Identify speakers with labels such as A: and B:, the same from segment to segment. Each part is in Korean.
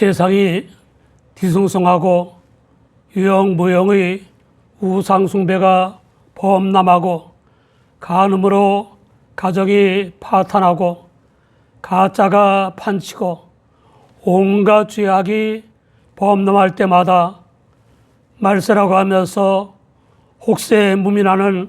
A: 세상이 뒤숭숭하고 유형무형의 우상숭배가 범람하고 간음으로 가정이 파탄하고 가짜가 판치고 온갖 죄악이 범람할 때마다 말세라고 하면서 혹세무민하는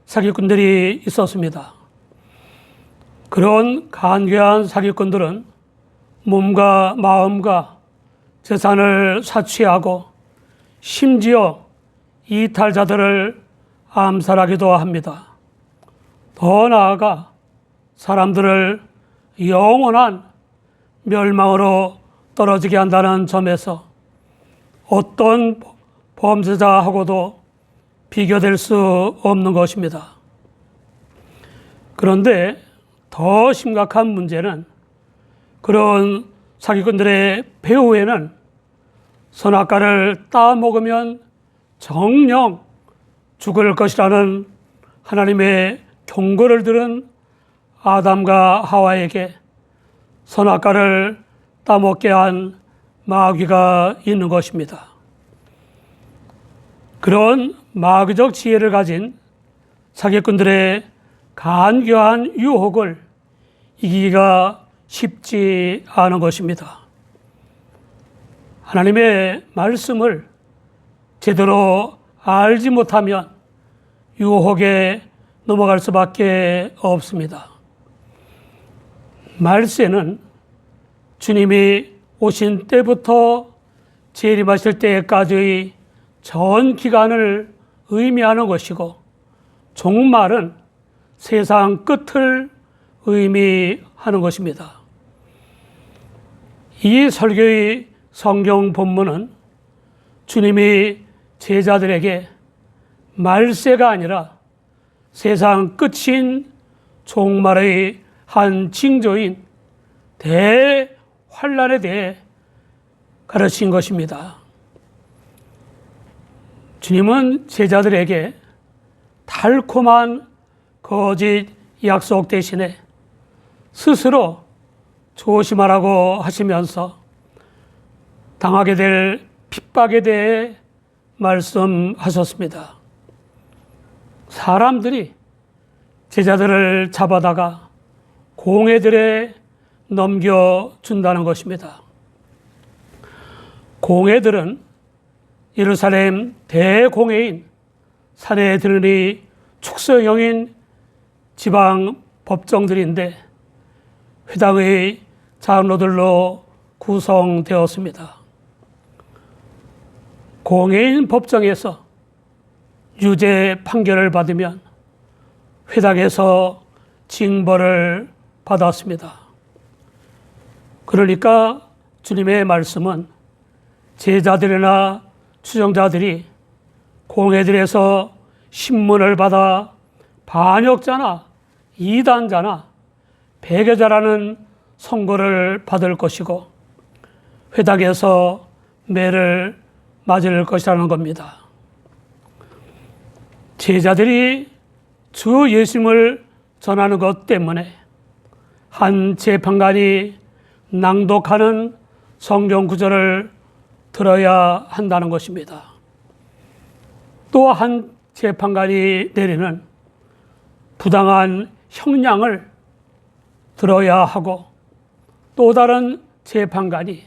A: 사기꾼들이 있었습니다. 그런 간괴한 사기꾼들은 몸과 마음과 재산을 사취하고 심지어 이탈자들을 암살하기도 합니다. 더 나아가 사람들을 영원한 멸망으로 떨어지게 한다는 점에서 어떤 범죄자하고도 비교될 수 없는 것입니다. 그런데 더 심각한 문제는 그런 사기꾼들의 배후에는 선악과를 따먹으면 정녕 죽을 것이라는 하나님의 경고를 들은 아담과 하와에게 선악과를 따먹게 한 마귀가 있는 것입니다. 그런 마귀적 지혜를 가진 사기꾼들의 간교한 유혹을 이기기가 쉽지 않은 것입니다. 하나님의 말씀을 제대로 알지 못하면 유혹에 넘어갈 수밖에 없습니다. 말세는 주님이 오신 때부터 재림하실 때까지의 전 기간을 의미하는 것이고, 종말은 세상 끝을 의미하는 것입니다. 이 설교의 성경 본문은 주님이 제자들에게 말세가 아니라 세상 끝인 종말의 한 징조인 대환란에 대해 가르친 것입니다. 주님은 제자들에게 달콤한 거짓 약속 대신에 스스로 조심하라고 하시면서 당하게 될 핍박에 대해 말씀하셨습니다. 사람들이 제자들을 잡아다가 공회들에 넘겨준다는 것입니다. 공회들은 예루살렘 대공회인 산헤드린의 축소형인 지방 법정들인데 회당의 장로들로 구성되었습니다. 공회인 법정에서 유죄 판결을 받으면 회당에서 징벌을 받았습니다. 그러니까 주님의 말씀은 제자들이나 추종자들이 공회들에서 신문을 받아 반역자나 이단자나 배교자라는 선고를 받을 것이고 회당에서 매를 맞을 것이라는 겁니다. 제자들이 주 예수님을 전하는 것 때문에 한 재판관이 낭독하는 성경 구절을 들어야 한다는 것입니다. 또 한 재판관이 내리는 부당한 형량을 들어야 하고 또 다른 재판관이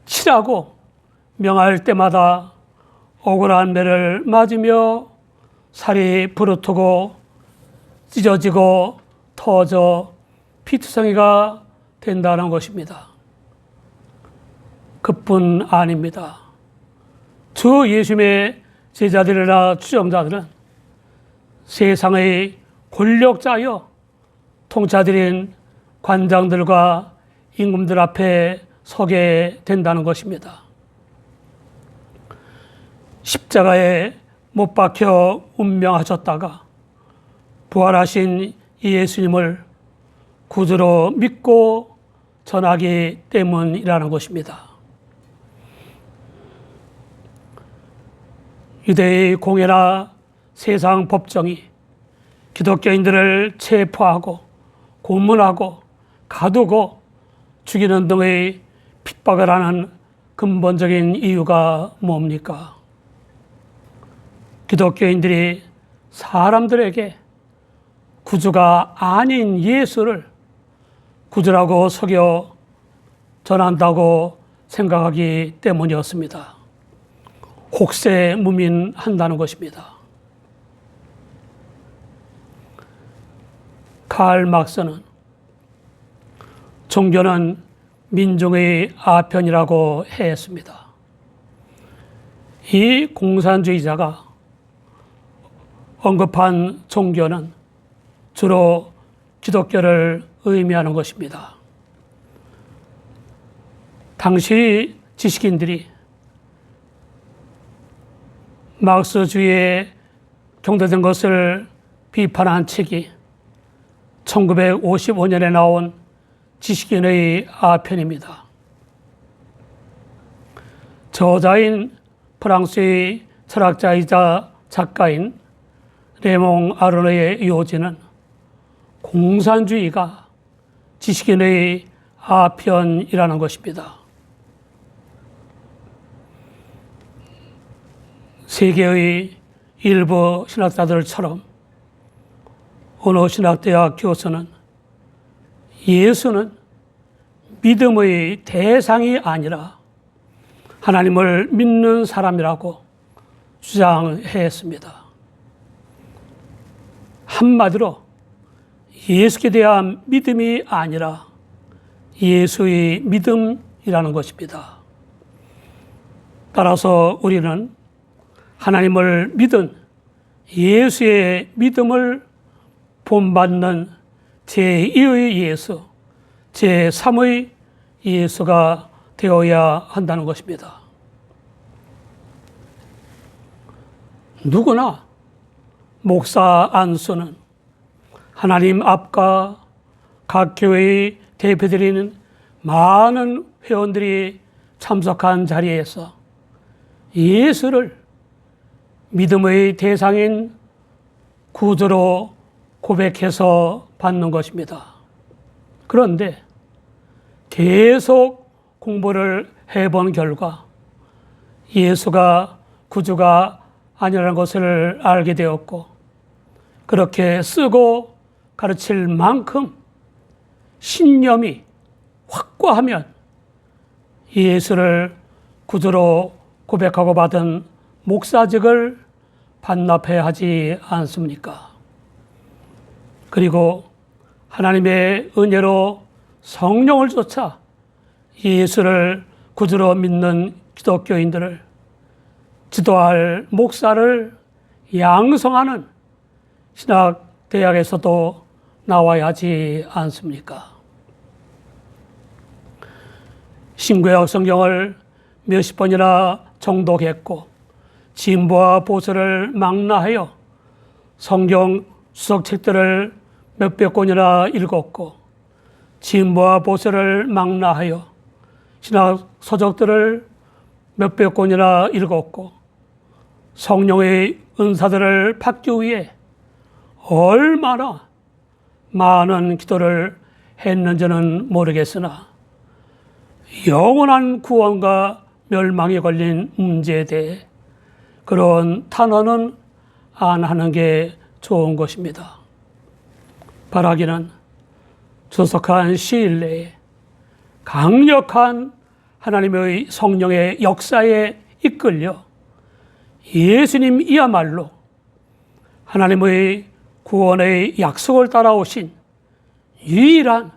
A: 치라고 명할 때마다 억울한 매를 맞으며 살이 부르트고 찢어지고 터져 피투성이가 된다는 것입니다. 그뿐 아닙니다. 주 예수님의 제자들이나 추종자들은 세상의 권력자여 통치자들인 관장들과 임금들 앞에 서게 된다는 것입니다. 십자가에 못 박혀 운명하셨다가 부활하신 예수님을 구주로 믿고 전하기 때문이라는 것입니다. 유대의 공회나 세상 법정이 기독교인들을 체포하고 고문하고 가두고 죽이는 등의 핍박을 하는 근본적인 이유가 뭡니까? 기독교인들이 사람들에게 구주가 아닌 예수를 구주라고 속여 전한다고 생각하기 때문이었습니다. 혹세무민한다는 것입니다. 칼 막스는 종교는 민중의 아편이라고 했습니다. 이 공산주의자가 언급한 종교는 주로 기독교를 의미하는 것입니다. 당시 지식인들이 막스주의에 경도된 것을 비판한 책이 1955년에 나온 지식인의 아편입니다. 저자인 프랑스의 철학자이자 작가인 레몽 아르노의 요지는 공산주의가 지식인의 아편이라는 것입니다. 세계의 일부 신학자들처럼 어느 신학대학 교수는 예수는 믿음의 대상이 아니라 하나님을 믿는 사람이라고 주장했습니다. 한마디로 예수께 대한 믿음이 아니라 예수의 믿음이라는 것입니다. 따라서 우리는 하나님을 믿은 예수의 믿음을 본받는 제2의 예수, 제3의 예수가 되어야 한다는 것입니다. 누구나 목사 안수는 하나님 앞과 각 교회의 대표들인 많은 회원들이 참석한 자리에서 예수를 믿음의 대상인 구주로 고백해서 받는 것입니다. 그런데 계속 공부를 해본 결과 예수가 구주가 아니라는 것을 알게 되었고, 그렇게 쓰고 가르칠 만큼 신념이 확고하면 예수를 구주로 고백하고 받은 목사직을 반납해야 하지 않습니까? 그리고 하나님의 은혜로 성령을 쫓아 예수를 구주로 믿는 기독교인들을 지도할 목사를 양성하는 신학대학에서도 나와야 하지 않습니까? 신구약 성경을 몇십 번이나 정독했고 진보와 보수를 망라하여 성경 주석책들을 몇백 권이나 읽었고 진보와 보수를 망라하여 신학 서적들을 몇백 권이나 읽었고 성령의 은사들을 받기 위해 얼마나 많은 기도를 했는지는 모르겠으나 영원한 구원과 멸망에 걸린 문제에 대해 그런 탄원은 안 하는 게 좋은 것입니다. 바라기는 조속한 시일 내에 강력한 하나님의 성령의 역사에 이끌려 예수님이야말로 하나님의 구원의 약속을 따라오신 유일한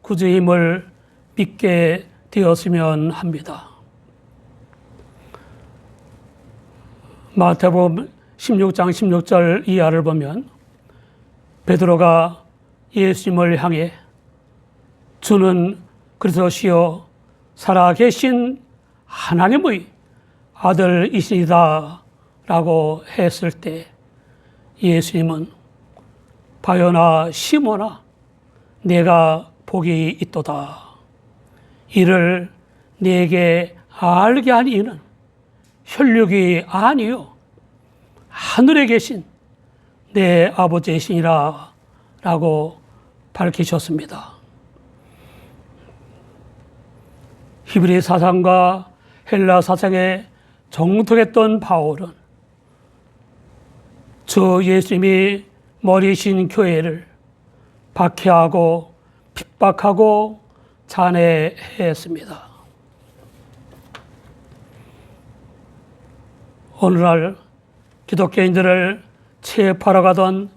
A: 구주임을 믿게 되었으면 합니다. 마태복음 16장 16절 이하를 보면 베드로가 예수님을 향해 주는 그리스도시요 살아계신 하나님의 아들이시다 라고 했을 때 예수님은 바요나 시몬아 내가 복이 있도다. 이를 네게 알게 한 이는 혈육이 아니요 하늘에 계신 내 아버지이시니라 라고 밝히셨습니다. 히브리 사상과 헬라 사상에 정통했던 바울은 주 예수님이 머리신 교회를 박해하고 핍박하고 잔해했습니다. 오늘날 기독교인들을 체포하러 가던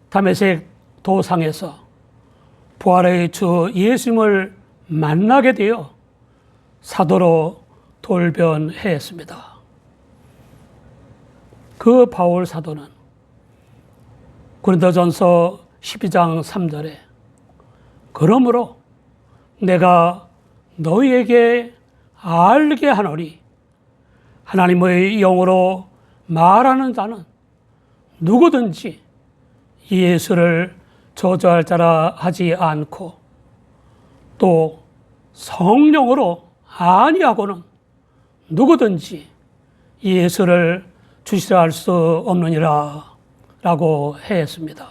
A: 다메섹 도상에서 부활의 주 예수님을 만나게 되어 사도로 돌변했습니다. 그 바울 사도는 고린도전서 12장 3절에 그러므로 내가 너희에게 알게 하노니 하나님의 영으로 말하는 자는 누구든지 예수를 저주할 자라 하지 않고 또 성령으로 아니하고는 누구든지 예수를 주시라 할 수 없느니라 라고 했습니다.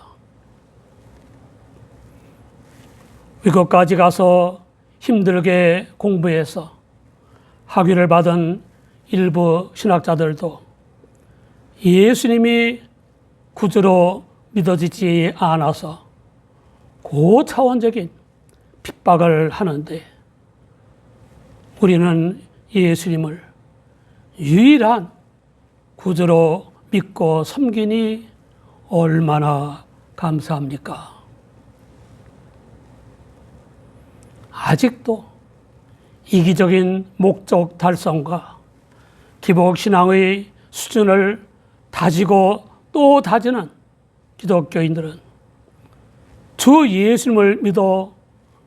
A: 외국까지 가서 힘들게 공부해서 학위를 받은 일부 신학자들도 예수님이 구주로 믿어지지 않아서 고차원적인 핍박을 하는데 우리는 예수님을 유일한 구주로 믿고 섬기니 얼마나 감사합니까? 아직도 이기적인 목적 달성과 기복신앙의 수준을 다지고 또 다지는 기독교인들은 주 예수님을 믿어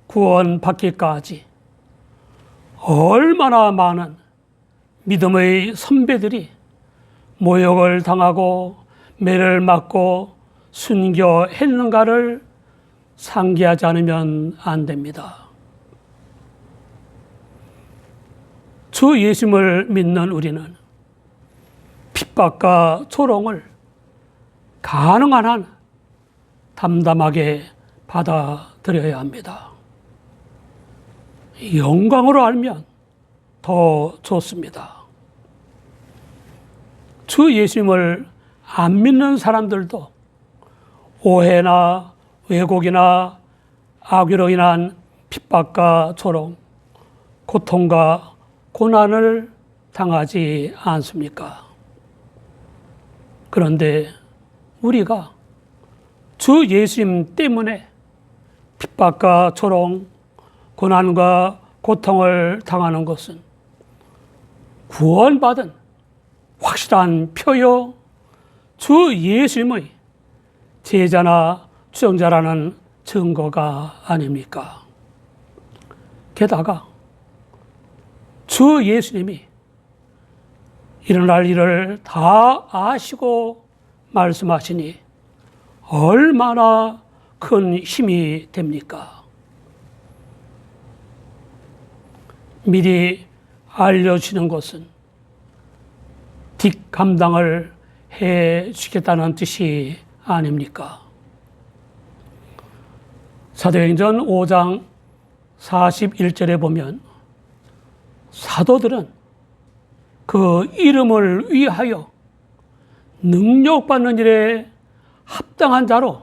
A: 구원받기까지 얼마나 많은 믿음의 선배들이 모욕을 당하고 매를 맞고 순교했는가를 상기하지 않으면 안 됩니다. 주 예수님을 믿는 우리는 핍박과 조롱을 가능한 한 담담하게 받아들여야 합니다. 영광으로 알면 더 좋습니다. 주 예수님을 안 믿는 사람들도 오해나 왜곡이나 악의로 인한 핍박과 조롱, 고통과 고난을 당하지 않습니까? 그런데 우리가 주 예수님 때문에 핍박과 조롱, 고난과 고통을 당하는 것은 구원받은 확실한 표요, 주 예수님의 제자나 추종자라는 증거가 아닙니까? 게다가 주 예수님이 일어날 일을 다 아시고 말씀하시니 얼마나 큰 힘이 됩니까? 미리 알려주시는 것은 뒷감당을 해 주겠다는 뜻이 아닙니까? 사도행전 5장 41절에 보면 사도들은 그 이름을 위하여 능력받는 일에 합당한 자로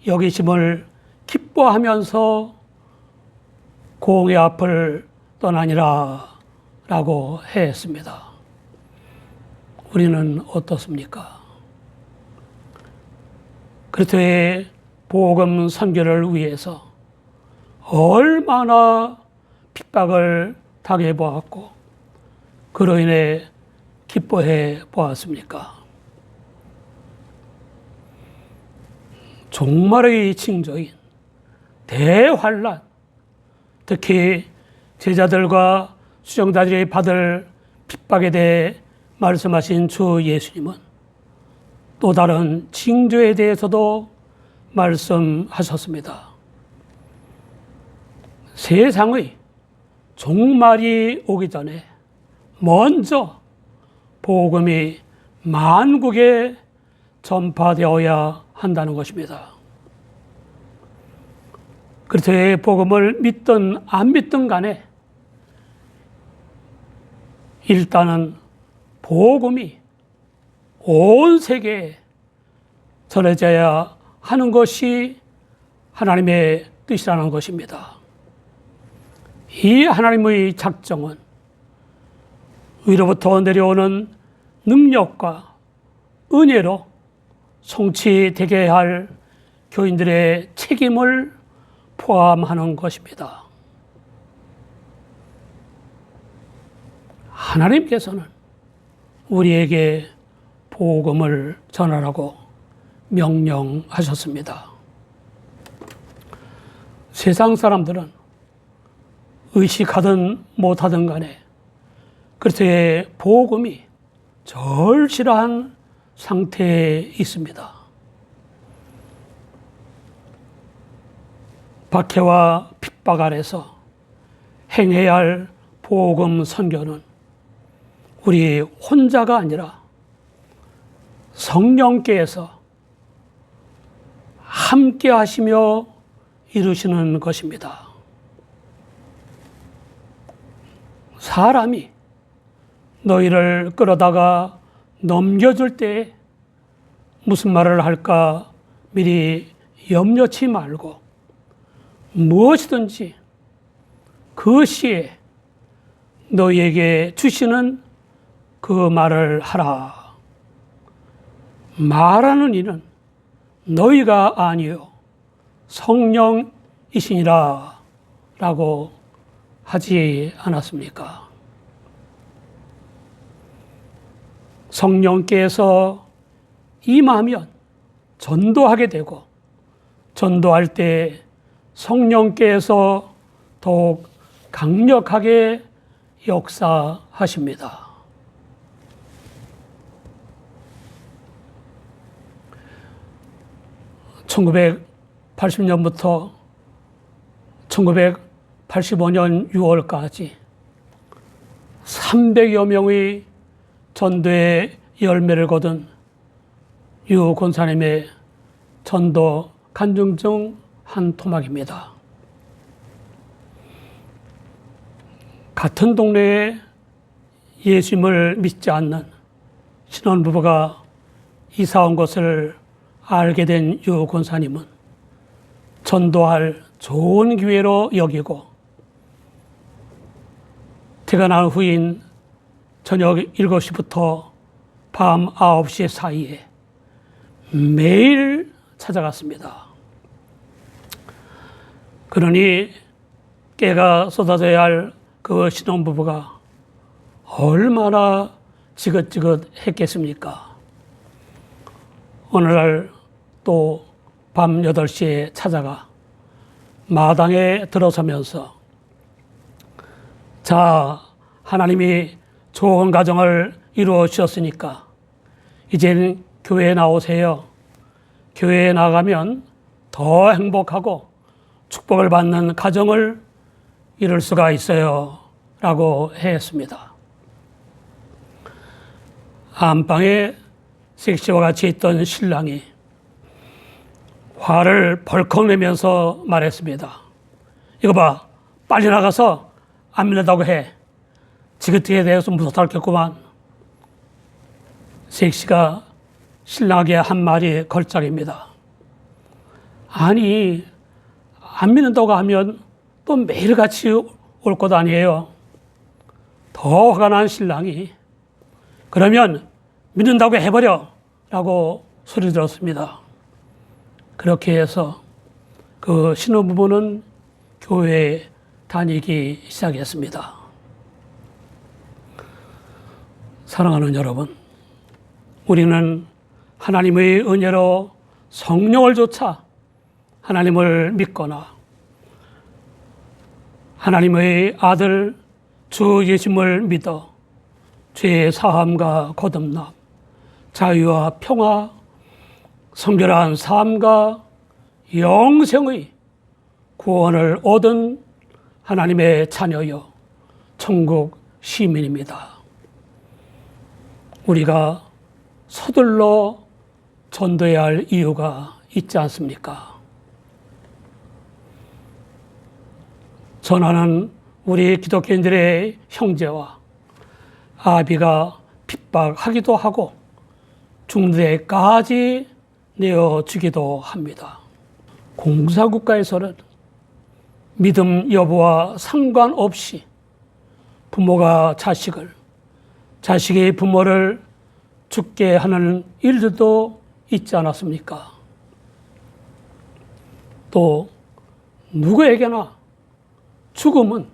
A: 여기심을 기뻐하면서 공의 앞을 떠나니라 라고 했습니다. 우리는 어떻습니까? 그리스도의 복음 선교를 위해서 얼마나 핍박을 당해 보았고 그로 인해 기뻐해 보았습니까? 종말의 징조인 대환란, 특히 제자들과 수종자들이 받을 핍박에 대해 말씀하신 주 예수님은 또 다른 징조에 대해서도 말씀하셨습니다. 세상의 종말이 오기 전에 먼저 복음이 만국에 전파되어야 한다는 것입니다. 그리스도의 복음을 믿든 안 믿든 간에 일단은 복음이 온 세계에 전해져야 하는 것이 하나님의 뜻이라는 것입니다. 이 하나님의 작정은 위로부터 내려오는 능력과 은혜로 성취되게 할 교인들의 책임을 포함하는 것입니다. 하나님께서는 우리에게 복음을 전하라고 명령하셨습니다. 세상 사람들은 의식하든 못하든 간에 그리스도의 복음이 절실한 상태에 있습니다. 박해와 핍박 아래서 행해야 할 복음 선교는 우리 혼자가 아니라 성령께서 함께 하시며 이루시는 것입니다. 사람이 너희를 끌어다가 넘겨줄 때 무슨 말을 할까 미리 염려치 말고 무엇이든지 그 시에 너희에게 주시는 그 말을 하라. 말하는 이는 너희가 아니요 성령이시니라 라고 하지 않았습니까? 성령께서 임하면 전도하게 되고 전도할 때 성령께서 더욱 강력하게 역사하십니다. (1980년부터) 1985년 6월까지 300여 명의 전도의 열매를 거둔 유 권사님의 전도 간증 중 한 토막입니다. 같은 동네에 예수님을 믿지 않는 신혼부부가 이사 온 것을 알게 된 유 권사님은 전도할 좋은 기회로 여기고 퇴근한 후인 저녁 7시부터 밤 9시 사이에 매일 찾아갔습니다. 그러니 깨가 쏟아져야 할 그 신혼부부가 얼마나 지긋지긋했겠습니까? 어느 날 또 밤 8시에 찾아가 마당에 들어서면서 자, 하나님이 좋은 가정을 이루어 주셨으니까 이제는 교회에 나오세요. 교회에 나가면 더 행복하고 축복을 받는 가정을 이룰 수가 있어요 라고 했습니다. 안방에 섹시와 같이 있던 신랑이 화를 벌컥 내면서 말했습니다. 이거 봐, 빨리 나가서 안 믿는다고 해. 지긋지긋에 대해서 무섭겠구만. 섹시가 신랑에게 한 말이 걸작입니다. 아니, 안 믿는다고 하면 또 매일같이 올 것 아니에요. 더 화가 난 신랑이 그러면 믿는다고 해버려 라고 소리 들었습니다. 그렇게 해서 그 신혼부부는 교회에 다니기 시작했습니다. 사랑하는 여러분, 우리는 하나님의 은혜로 성령을 조차 하나님을 믿거나 하나님의 아들 주 예수님을 믿어 죄의 사함과 거듭남, 자유와 평화, 성결한 삶과 영생의 구원을 얻은 하나님의 자녀여 천국 시민입니다. 우리가 서둘러 전도해야 할 이유가 있지 않습니까? 전하는 우리 기독교인들의 형제와 아비가 핍박하기도 하고 죽는 데까지 내어주기도 합니다. 공사국가에서는 믿음 여부와 상관없이 부모가 자식을, 자식이 부모를 죽게 하는 일들도 있지 않았습니까? 또 누구에게나 죽음은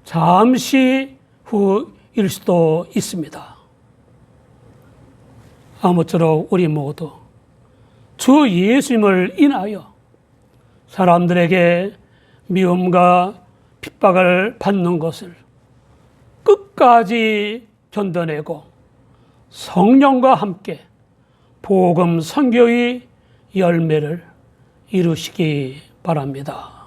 A: 잠시 후일 수도 있습니다. 아무쪼록 우리 모두 주 예수님을 인하여 사람들에게 미움과 핍박을 받는 것을 끝까지 견뎌내고 성령과 함께 복음 선교의 열매를 이루시기 바랍니다.